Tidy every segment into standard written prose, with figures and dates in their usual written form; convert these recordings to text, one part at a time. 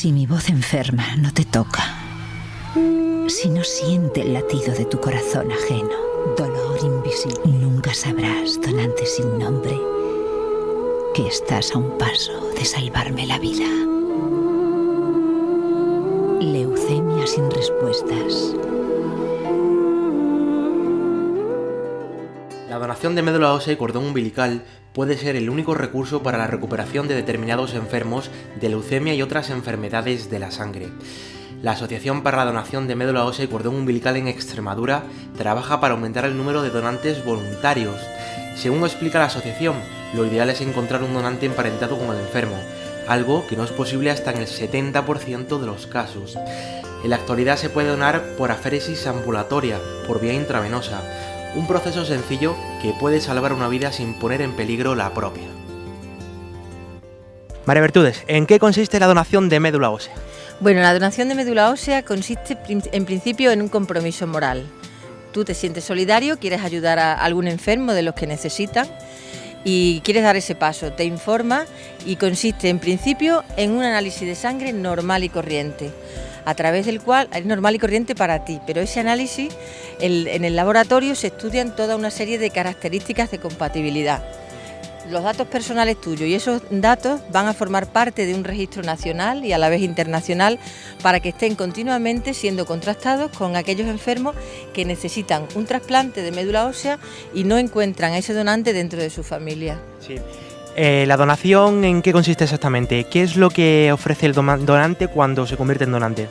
Si mi voz enferma no te toca, si no siente el latido de tu corazón ajeno, dolor invisible, nunca sabrás, donante sin nombre, que estás a un paso de salvarme la vida. Leucemia sin respuestas. La donación de médula ósea y cordón umbilical puede ser el único recurso para la recuperación de determinados enfermos de leucemia y otras enfermedades de la sangre. La Asociación para la Donación de Médula Ósea y Cordón Umbilical en Extremadura trabaja para aumentar el número de donantes voluntarios. Según explica la asociación, lo ideal es encontrar un donante emparentado con el enfermo, algo que no es posible hasta en el 70% de los casos. En la actualidad se puede donar por aféresis ambulatoria, por vía intravenosa, un proceso sencillo que puede salvar una vida sin poner en peligro la propia. María Bertudes, ¿en qué consiste la donación de médula ósea? Bueno, la donación de médula ósea consiste en principio en un compromiso moral. Tú te sientes solidario, quieres ayudar a algún enfermo de los que necesitan y quieres dar ese paso, te informa y consiste en principio en un análisis de sangre normal y corriente, a través del cual es normal y corriente para ti, pero ese análisis en el laboratorio se estudian toda una serie de características de compatibilidad. Los datos personales tuyos y esos datos van a formar parte de un registro nacional y a la vez internacional para que estén continuamente siendo contrastados con aquellos enfermos que necesitan un trasplante de médula ósea y no encuentran a ese donante dentro de su familia. Sí. ¿La donación en qué consiste exactamente? ¿Qué es lo que ofrece el donante cuando se convierte en donante?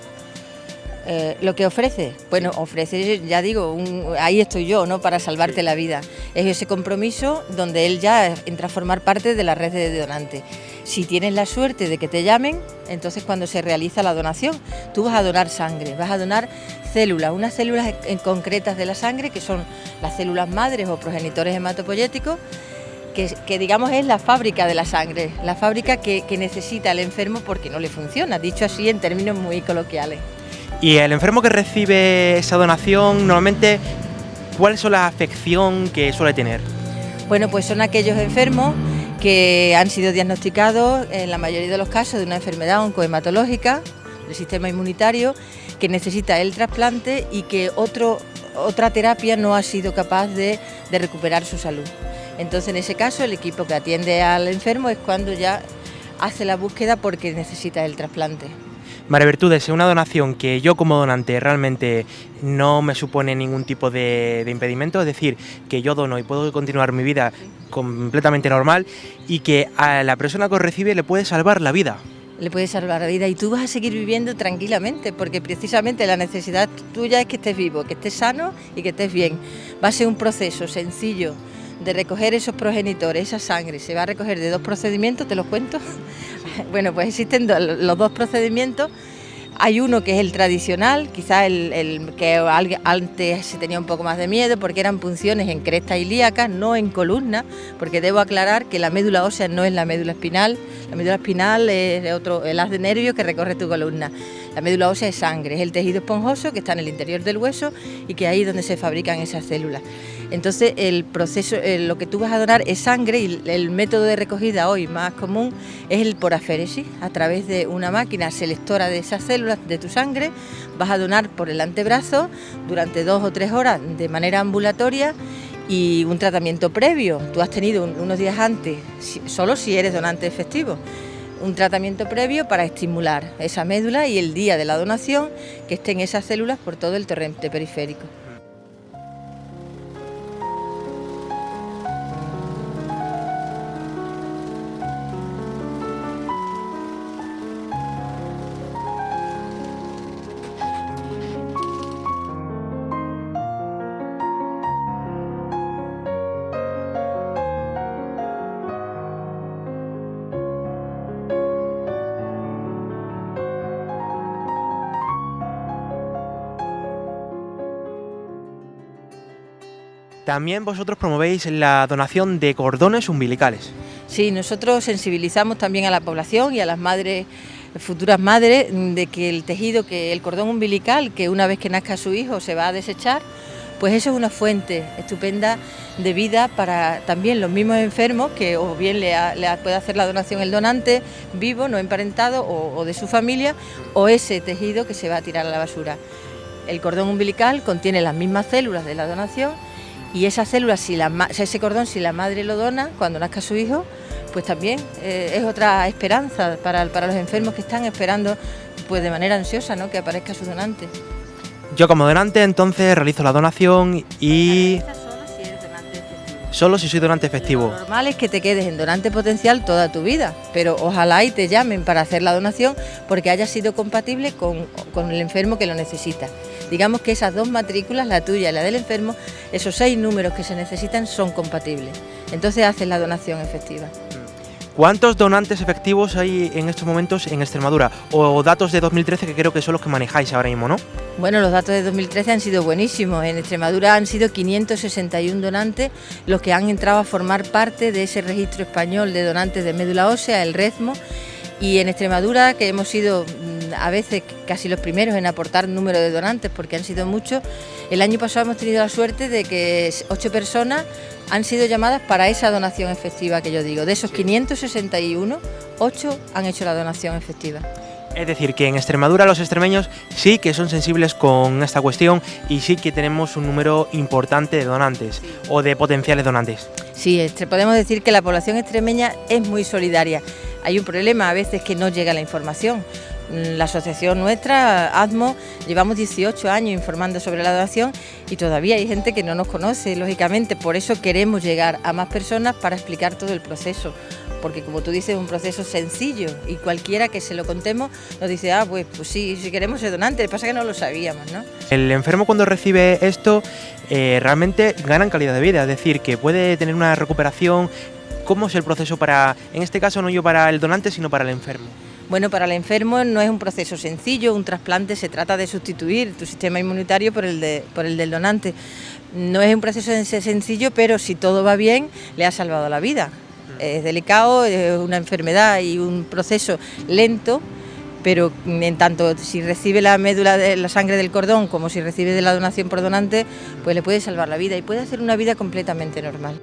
Lo que ofrece, bueno, ofrece, ya digo, ahí estoy yo, ¿no?, para salvarte la vida. Es ese compromiso donde él ya entra a formar parte de la red de donantes. Si tienes la suerte de que te llamen, entonces cuando se realiza la donación, tú vas a donar sangre, vas a donar células, unas células concretas de la sangre que son las células madres o progenitores hematopoyéticos, que digamos es la fábrica de la sangre, la fábrica que necesita el enfermo porque no le funciona, dicho así en términos muy coloquiales. Y el enfermo que recibe esa donación, normalmente, ¿cuál es la afección que suele tener? Bueno, pues son aquellos enfermos que han sido diagnosticados, en la mayoría de los casos, de una enfermedad oncohematológica del sistema inmunitario, que necesita el trasplante y que otra terapia no ha sido capaz de recuperar su salud. Entonces, en ese caso, el equipo que atiende al enfermo es cuando ya hace la búsqueda porque necesita el trasplante. María Bertudes, una donación que yo como donante realmente no me supone ningún tipo de impedimento, es decir, que yo dono y puedo continuar mi vida completamente normal y que a la persona que lo recibe le puede salvar la vida. Le puede salvar la vida y tú vas a seguir viviendo tranquilamente porque precisamente la necesidad tuya es que estés vivo, que estés sano y que estés bien. Va a ser un proceso sencillo de recoger esos progenitores, esa sangre. Se va a recoger de 2 procedimientos, ¿te los cuento? Bueno, pues existen los 2 procedimientos. Hay uno que es el tradicional, quizás el que antes se tenía un poco más de miedo porque eran punciones en cresta ilíaca, no en columna, porque debo aclarar que la médula ósea no es la médula espinal. La médula espinal es el haz de nervio que recorre tu columna. La médula ósea es sangre, es el tejido esponjoso que está en el interior del hueso y que ahí es donde se fabrican esas células. Entonces el proceso, lo que tú vas a donar es sangre y el método de recogida hoy más común es el por aféresis. A través de una máquina selectora de esas células de tu sangre vas a donar por el antebrazo durante 2 o 3 horas de manera ambulatoria y un tratamiento previo. Tú has tenido unos días antes, solo si eres donante efectivo, un tratamiento previo para estimular esa médula y el día de la donación que estén esas células por todo el torrente periférico. También vosotros promovéis la donación de cordones umbilicales. Sí, nosotros sensibilizamos también a la población y a las madres, futuras madres, de que el tejido, que el cordón umbilical, que una vez que nazca su hijo se va a desechar, pues eso es una fuente estupenda de vida para también los mismos enfermos, que o bien puede hacer la donación el donante vivo, no emparentado, o de su familia, o ese tejido que se va a tirar a la basura. El cordón umbilical contiene las mismas células de la donación, y esas células, ese cordón, si la madre lo dona cuando nazca su hijo, pues también es otra esperanza para los enfermos que están esperando, pues de manera ansiosa, ¿no?, que aparezca su donante. Yo como donante entonces realizo la donación y... Solo si soy donante efectivo. Lo normal es que te quedes en donante potencial toda tu vida, pero ojalá y te llamen para hacer la donación porque haya sido compatible con el enfermo que lo necesita. Digamos que esas dos matrículas, la tuya y la del enfermo, esos 6 números que se necesitan son compatibles. Entonces haces la donación efectiva. ¿Cuántos donantes efectivos hay en estos momentos en Extremadura? O datos de 2013, que creo que son los que manejáis ahora mismo, ¿no? Bueno, los datos de 2013 han sido buenísimos. En Extremadura han sido 561 donantes los que han entrado a formar parte de ese registro español de donantes de médula ósea, el REZMO. Y en Extremadura, que hemos sido a veces casi los primeros en aportar número de donantes, porque han sido muchos, el año pasado hemos tenido la suerte de que 8 personas han sido llamadas para esa donación efectiva que yo digo. De esos 561, 8 han hecho la donación efectiva. Es decir, que en Extremadura los extremeños sí que son sensibles con esta cuestión y sí que tenemos un número importante de donantes o de potenciales donantes. Sí, podemos decir que la población extremeña es muy solidaria. Hay un problema a veces que no llega la información. La asociación nuestra, ADMO, llevamos 18 años informando sobre la donación y todavía hay gente que no nos conoce, lógicamente. Por eso queremos llegar a más personas para explicar todo el proceso. Porque como tú dices, es un proceso sencillo y cualquiera que se lo contemos nos dice, pues sí, si queremos ser donante, lo que pasa es que no lo sabíamos, ¿no? El enfermo cuando recibe esto realmente gana en calidad de vida, es decir, que puede tener una recuperación. ¿Cómo es el proceso en este caso no yo para el donante, sino para el enfermo? Bueno, para el enfermo no es un proceso sencillo, un trasplante se trata de sustituir tu sistema inmunitario por el del donante. No es un proceso sencillo, pero si todo va bien, le ha salvado la vida. Es delicado, es una enfermedad y un proceso lento, pero en tanto si recibe la médula de la sangre del cordón como si recibe de la donación por donante, pues le puede salvar la vida y puede hacer una vida completamente normal.